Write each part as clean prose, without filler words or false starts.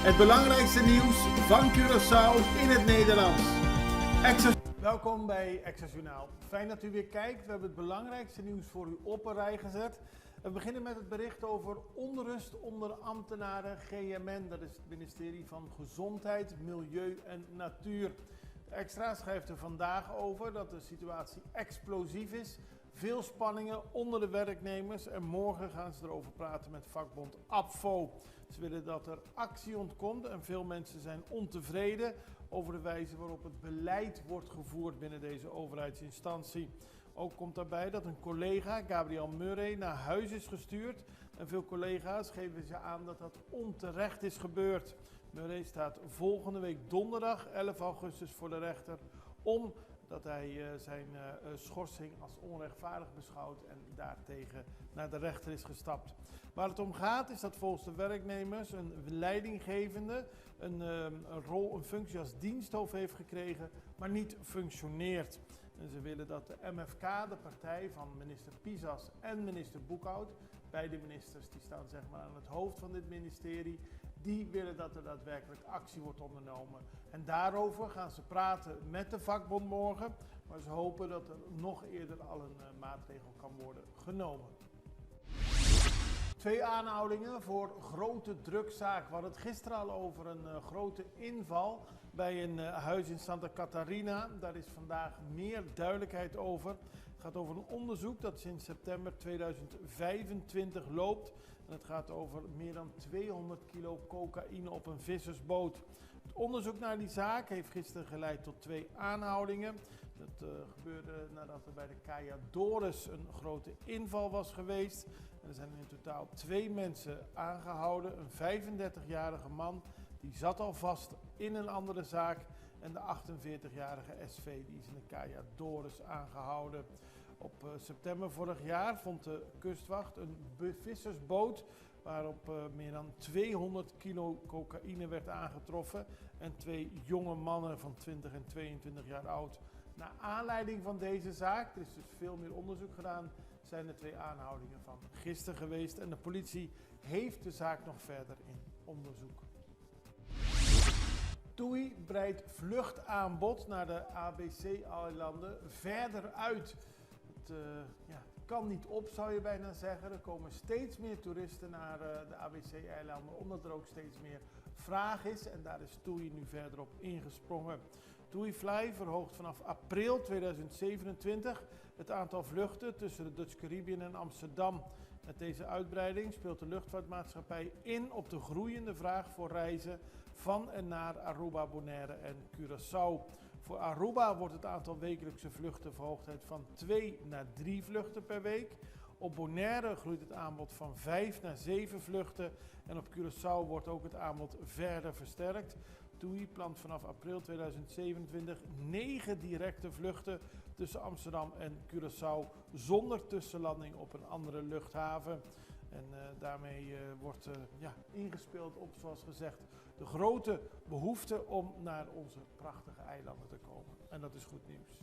Het belangrijkste nieuws van Curaçao in het Nederlands. Welkom bij Access Journaal. Fijn dat u weer kijkt. We hebben het belangrijkste nieuws voor u op een rij gezet. We beginnen met het bericht over onrust onder ambtenaren GMN. Dat is het ministerie van Gezondheid, Milieu en Natuur. De Extra schrijft er vandaag over dat de situatie explosief is. Veel spanningen onder de werknemers en morgen gaan ze erover praten met vakbond APVO. Ze willen dat er actie ontkomt en veel mensen zijn ontevreden over de wijze waarop het beleid wordt gevoerd binnen deze overheidsinstantie. Ook komt daarbij dat een collega, Gabriel Murray, naar huis is gestuurd. En veel collega's geven ze aan dat dat onterecht is gebeurd. Murray staat volgende week donderdag 11 augustus voor de rechter omdat hij zijn schorsing als onrechtvaardig beschouwt en daartegen naar de rechter is gestapt. Waar het om gaat is dat volgens de werknemers een leidinggevende een functie als diensthoofd heeft gekregen, maar niet functioneert. En ze willen dat de MFK, de partij van minister Pisas en minister Boekhout, beide ministers die staan zeg maar aan het hoofd van dit ministerie, die willen dat er daadwerkelijk actie wordt ondernomen. En daarover gaan ze praten met de vakbond morgen, maar ze hopen dat er nog eerder al een maatregel kan worden genomen. 2 aanhoudingen voor grote drugszaak. We hadden het gisteren al over een grote inval bij een huis in Santa Catarina. Daar is vandaag meer duidelijkheid over. Het gaat over een onderzoek dat sinds september 2025 loopt. En het gaat over meer dan 200 kilo cocaïne op een vissersboot. Het onderzoek naar die zaak heeft gisteren geleid tot 2 aanhoudingen. Dat gebeurde nadat er bij de Caia Doris een grote inval was geweest. En er zijn in totaal 2 mensen aangehouden. Een 35-jarige man, die zat al vast in een andere zaak. En de 48-jarige SV, die is in de Caia Doris aangehouden. Op september vorig jaar vond de kustwacht een vissersboot waarop meer dan 200 kilo cocaïne werd aangetroffen. En 2 jonge mannen van 20 en 22 jaar oud. Naar aanleiding van deze zaak, er is dus veel meer onderzoek gedaan, zijn er 2 aanhoudingen van gisteren geweest. En de politie heeft de zaak nog verder in onderzoek. TUI breidt vluchtaanbod naar de ABC-eilanden verder uit. Het kan niet op, zou je bijna zeggen. Er komen steeds meer toeristen naar de ABC-eilanden, omdat er ook steeds meer vraag is. En daar is TUI nu verder op ingesprongen. TUI Fly verhoogt vanaf april 2027 het aantal vluchten tussen de Dutch Caribbean en Amsterdam. Met deze uitbreiding speelt de luchtvaartmaatschappij in op de groeiende vraag voor reizen van en naar Aruba, Bonaire en Curaçao. Voor Aruba wordt het aantal wekelijkse vluchten verhoogd van 2 naar 3 vluchten per week. Op Bonaire groeit het aanbod van 5 naar 7 vluchten en op Curaçao wordt ook het aanbod verder versterkt. TUI plant vanaf april 2027 9 directe vluchten tussen Amsterdam en Curaçao zonder tussenlanding op een andere luchthaven. En daarmee wordt ingespeeld op, zoals gezegd, de grote behoefte om naar onze prachtige eilanden te komen. En dat is goed nieuws.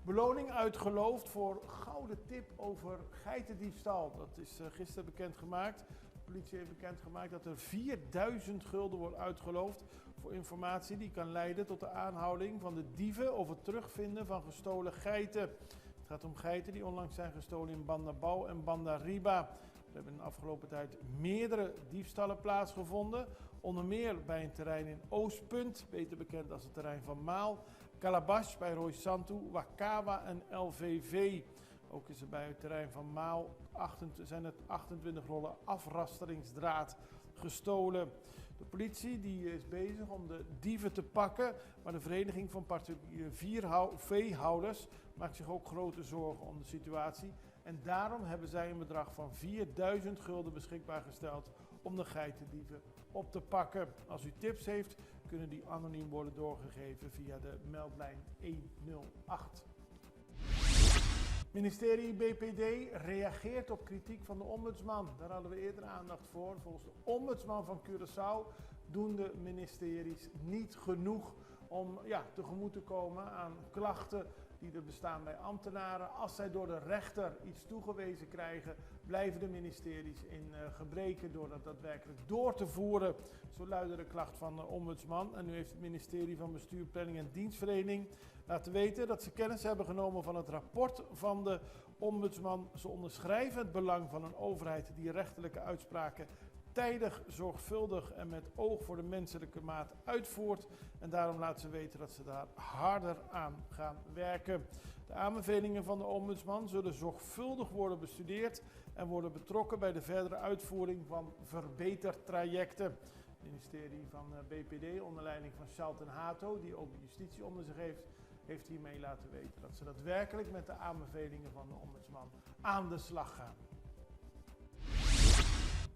Beloning uitgeloofd voor gouden tip over geitendiefstal. Dat is gisteren bekendgemaakt. De politie heeft bekendgemaakt dat er 4000 gulden wordt uitgeloofd voor informatie die kan leiden tot de aanhouding van de dieven of het terugvinden van gestolen geiten. Het gaat om geiten die onlangs zijn gestolen in Bandabau en Bandariba. Er hebben in de afgelopen tijd meerdere diefstallen plaatsgevonden. Onder meer bij een terrein in Oostpunt, beter bekend als het terrein van Maal. Calabash bij Roy Santu, Wakawa en LVV. Ook is er bij het terrein van Maal zijn er 28 rollen afrasteringsdraad gestolen. De politie die is bezig om de dieven te pakken, maar de Vereniging van Particuliere Veehouders maakt zich ook grote zorgen om de situatie. En daarom hebben zij een bedrag van 4000 gulden beschikbaar gesteld om de geitendieven op te pakken. Als u tips heeft, kunnen die anoniem worden doorgegeven via de meldlijn 108. Ministerie BPD reageert op kritiek van de ombudsman. Daar hadden we eerder aandacht voor. Volgens de ombudsman van Curaçao doen de ministeries niet genoeg om tegemoet te komen aan klachten die er bestaan bij ambtenaren. Als zij door de rechter iets toegewezen krijgen, blijven de ministeries in gebreken door dat daadwerkelijk door te voeren. Zo luidde de klacht van de ombudsman. En nu heeft het ministerie van Bestuur, Planning en Dienstverlening laten weten dat ze kennis hebben genomen van het rapport van de ombudsman. Ze onderschrijven het belang van een overheid die rechterlijke uitspraken tijdig, zorgvuldig en met oog voor de menselijke maat uitvoert. En daarom laten ze weten dat ze daar harder aan gaan werken. De aanbevelingen van de ombudsman zullen zorgvuldig worden bestudeerd en worden betrokken bij de verdere uitvoering van verbetertrajecten. Het ministerie van BPD, onder leiding van Charlton Hato, die ook justitie onder zich heeft hiermee laten weten dat ze daadwerkelijk met de aanbevelingen van de ombudsman aan de slag gaan.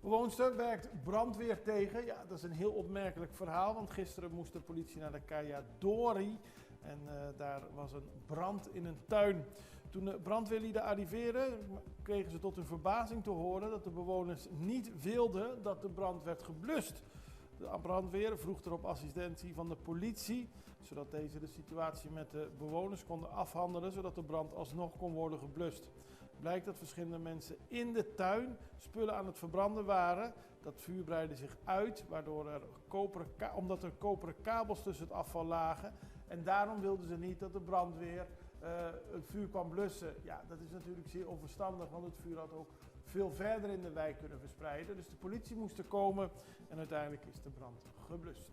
Bewoonster werkt brandweer tegen. Ja, dat is een heel opmerkelijk verhaal, want gisteren moest de politie naar de Caia Dori en daar was een brand in een tuin. Toen de brandweerlieden arriveerden, kregen ze tot hun verbazing te horen dat de bewoners niet wilden dat de brand werd geblust. De brandweer vroeg erop assistentie van de politie, zodat deze de situatie met de bewoners konden afhandelen, zodat de brand alsnog kon worden geblust. Blijkt dat verschillende mensen in de tuin spullen aan het verbranden waren. Dat vuur breidde zich uit, omdat er koperen kabels tussen het afval lagen. En daarom wilden ze niet dat de brandweer het vuur kwam blussen. Ja, dat is natuurlijk zeer onverstandig, want het vuur had ook veel verder in de wijk kunnen verspreiden. Dus de politie moest er komen en uiteindelijk is de brand geblust.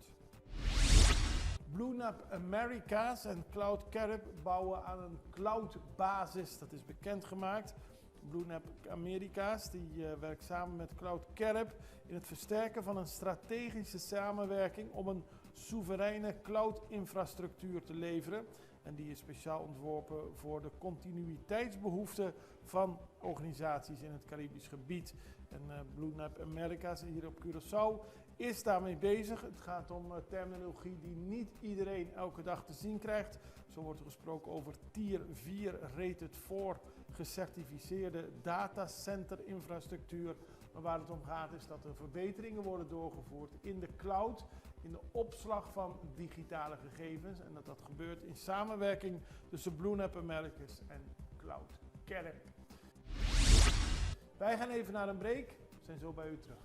BlueNap Americas en Cloud Carib bouwen aan een cloudbasis. Dat is bekendgemaakt. BlueNap Americas die werkt samen met Cloud Carib in het versterken van een strategische samenwerking om een soevereine cloud-infrastructuur te leveren. En die is speciaal ontworpen voor de continuïteitsbehoeften van organisaties in het Caribisch gebied. En BlueNap Americas hier op Curaçao is daarmee bezig. Het gaat om terminologie die niet iedereen elke dag te zien krijgt. Zo wordt er gesproken over Tier 4 Rated 4 gecertificeerde datacenter infrastructuur. Maar waar het om gaat is dat er verbeteringen worden doorgevoerd in de cloud, in de opslag van digitale gegevens. En dat gebeurt in samenwerking tussen BlueNap Americas en Cloud Carib. Wij gaan even naar een break. We zijn zo bij u terug.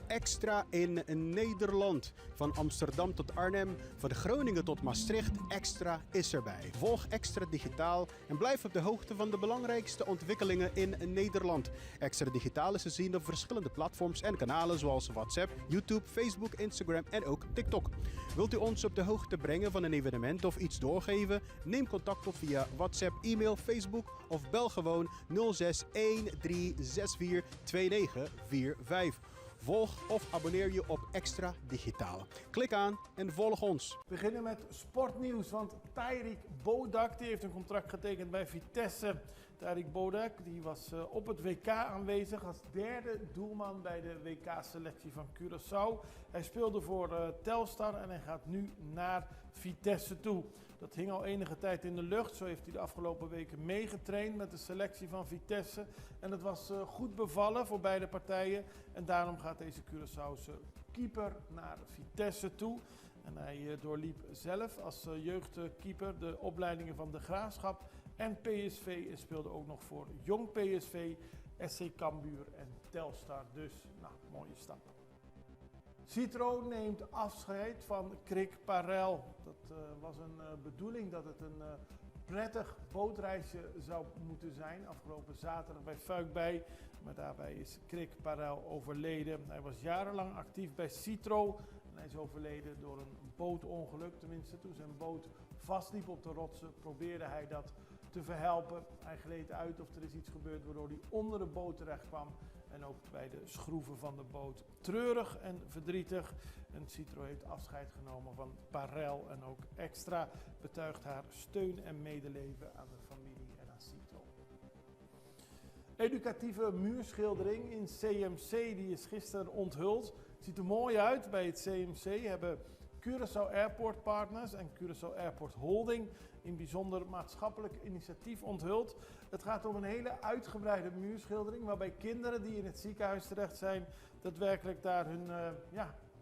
Extra in Nederland. Van Amsterdam tot Arnhem, van Groningen tot Maastricht, Extra is erbij. Volg Extra Digitaal en blijf op de hoogte van de belangrijkste ontwikkelingen in Nederland. Extra Digitaal is te zien op verschillende platforms en kanalen zoals WhatsApp, YouTube, Facebook, Instagram en ook TikTok. Wilt u ons op de hoogte brengen van een evenement of iets doorgeven? Neem contact op via WhatsApp, e-mail, Facebook of bel gewoon 06 1364 2945. Volg of abonneer je op Extra Digitaal. Klik aan en volg ons. We beginnen met sportnieuws, want Tarik Bodak die heeft een contract getekend bij Vitesse. Tarik Bodak die was op het WK aanwezig als derde doelman bij de WK-selectie van Curaçao. Hij speelde voor Telstar en hij gaat nu naar Vitesse toe. Dat hing al enige tijd in de lucht. Zo heeft hij de afgelopen weken meegetraind met de selectie van Vitesse. En dat was goed bevallen voor beide partijen. En daarom gaat deze Curaçaose keeper naar Vitesse toe. En hij doorliep zelf als jeugdkeeper de opleidingen van de Graafschap en PSV. En speelde ook nog voor Jong PSV, SC Cambuur en Telstar. Dus, nou, mooie stap. Citro neemt afscheid van Krik Parel. Dat was een bedoeling dat het een prettig bootreisje zou moeten zijn. Afgelopen zaterdag bij Fuikbij. Maar daarbij is Krik Parel overleden. Hij was jarenlang actief bij Citro. En hij is overleden door een bootongeluk. Tenminste, toen zijn boot vastliep op de rotsen, probeerde hij dat te verhelpen. Hij gleed uit of er is iets gebeurd waardoor hij onder de boot terecht kwam. En ook bij de schroeven van de boot. Treurig en verdrietig. En Citro heeft afscheid genomen van Parel. En ook Extra betuigt haar steun en medeleven aan de familie en aan Citro. Educatieve muurschildering in CMC, die is gisteren onthuld. Het ziet er mooi uit. Bij het CMC hebben Curaçao Airport Partners en Curaçao Airport Holding een bijzonder maatschappelijk initiatief onthuld. Het gaat om een hele uitgebreide muurschildering waarbij kinderen die in het ziekenhuis terecht zijn daadwerkelijk daar hun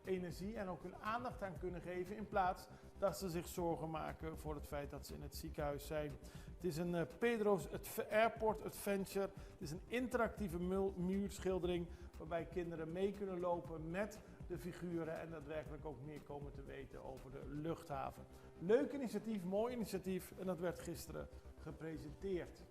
energie en ook hun aandacht aan kunnen geven in plaats dat ze zich zorgen maken voor het feit dat ze in het ziekenhuis zijn. Het is een Pedro's Airport Adventure. Het is een interactieve muurschildering waarbij kinderen mee kunnen lopen met de figuren en daadwerkelijk ook meer komen te weten over de luchthaven. Leuk initiatief, mooi initiatief en dat werd gisteren gepresenteerd.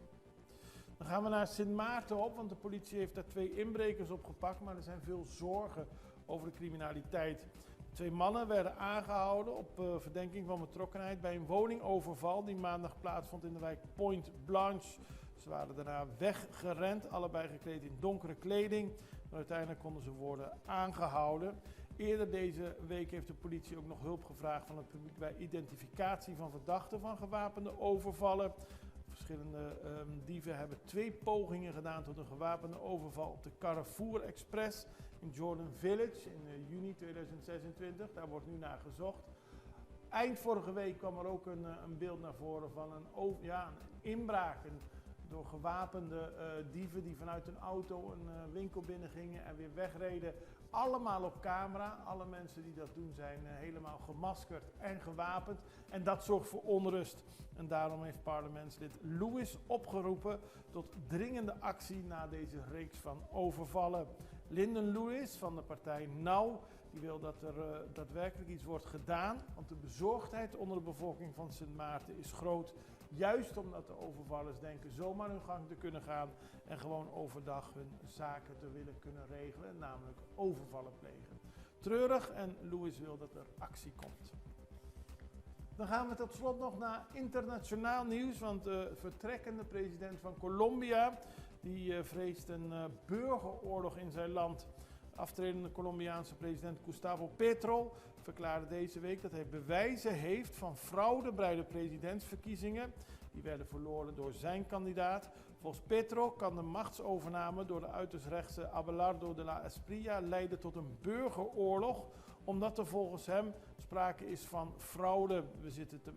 Dan gaan we naar Sint Maarten op, want de politie heeft daar 2 inbrekers opgepakt, maar er zijn veel zorgen over de criminaliteit. 2 mannen werden aangehouden op verdenking van betrokkenheid bij een woningoverval die maandag plaatsvond in de wijk Pointe Blanche. Ze waren daarna weggerend, allebei gekleed in donkere kleding. Maar uiteindelijk konden ze worden aangehouden. Eerder deze week heeft de politie ook nog hulp gevraagd van het publiek bij identificatie van verdachten van gewapende overvallen. Verschillende dieven hebben 2 pogingen gedaan tot een gewapende overval op de Carrefour Express in Jordan Village in juni 2026. Daar wordt nu naar gezocht. Eind vorige week kwam er ook een beeld naar voren van een inbraak. Door gewapende dieven die vanuit een auto een winkel binnengingen en weer wegreden. Allemaal op camera. Alle mensen die dat doen zijn helemaal gemaskerd en gewapend. En dat zorgt voor onrust. En daarom heeft parlementslid Lewis opgeroepen tot dringende actie na deze reeks van overvallen. Lyndon Lewis van de partij NOW die wil dat er daadwerkelijk iets wordt gedaan. Want de bezorgdheid onder de bevolking van Sint Maarten is groot. Juist omdat de overvallers denken zomaar hun gang te kunnen gaan en gewoon overdag hun zaken te willen kunnen regelen, namelijk overvallen plegen. Treurig en Lewis wil dat er actie komt. Dan gaan we tot slot nog naar internationaal nieuws, want de vertrekkende president van Colombia die vreest een burgeroorlog in zijn land. Aftredende Colombiaanse president Gustavo Petro verklaarde deze week dat hij bewijzen heeft van fraude bij de presidentsverkiezingen. Die werden verloren door zijn kandidaat. Volgens Petro kan de machtsovername door de uiterst rechtse Abelardo de la Espriella leiden tot een burgeroorlog, omdat er volgens hem sprake is van fraude.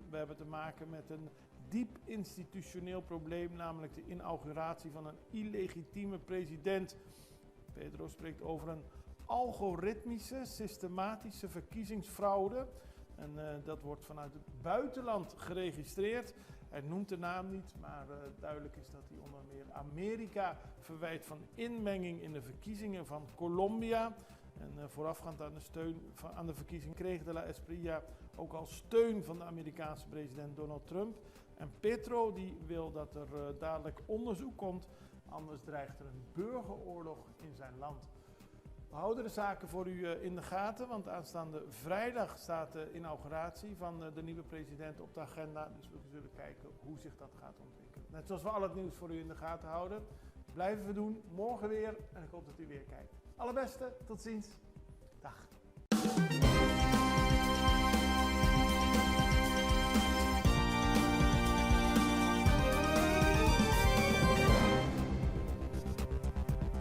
We hebben te maken met een diep institutioneel probleem, namelijk de inauguratie van een illegitieme president. Pedro spreekt over een algoritmische, systematische verkiezingsfraude. En dat wordt vanuit het buitenland geregistreerd. Hij noemt de naam niet, maar duidelijk is dat hij onder meer Amerika verwijt van inmenging in de verkiezingen van Colombia. En voorafgaand aan de verkiezing kreeg de la Espriella ook al steun van de Amerikaanse president Donald Trump. En Petro die wil dat er dadelijk onderzoek komt, anders dreigt er een burgeroorlog in zijn land. We houden de zaken voor u in de gaten, want aanstaande vrijdag staat de inauguratie van de nieuwe president op de agenda. Dus we zullen kijken hoe zich dat gaat ontwikkelen. Net zoals we al het nieuws voor u in de gaten houden, blijven we doen. Morgen weer en ik hoop dat u weer kijkt. Allerbeste, tot ziens. Dag.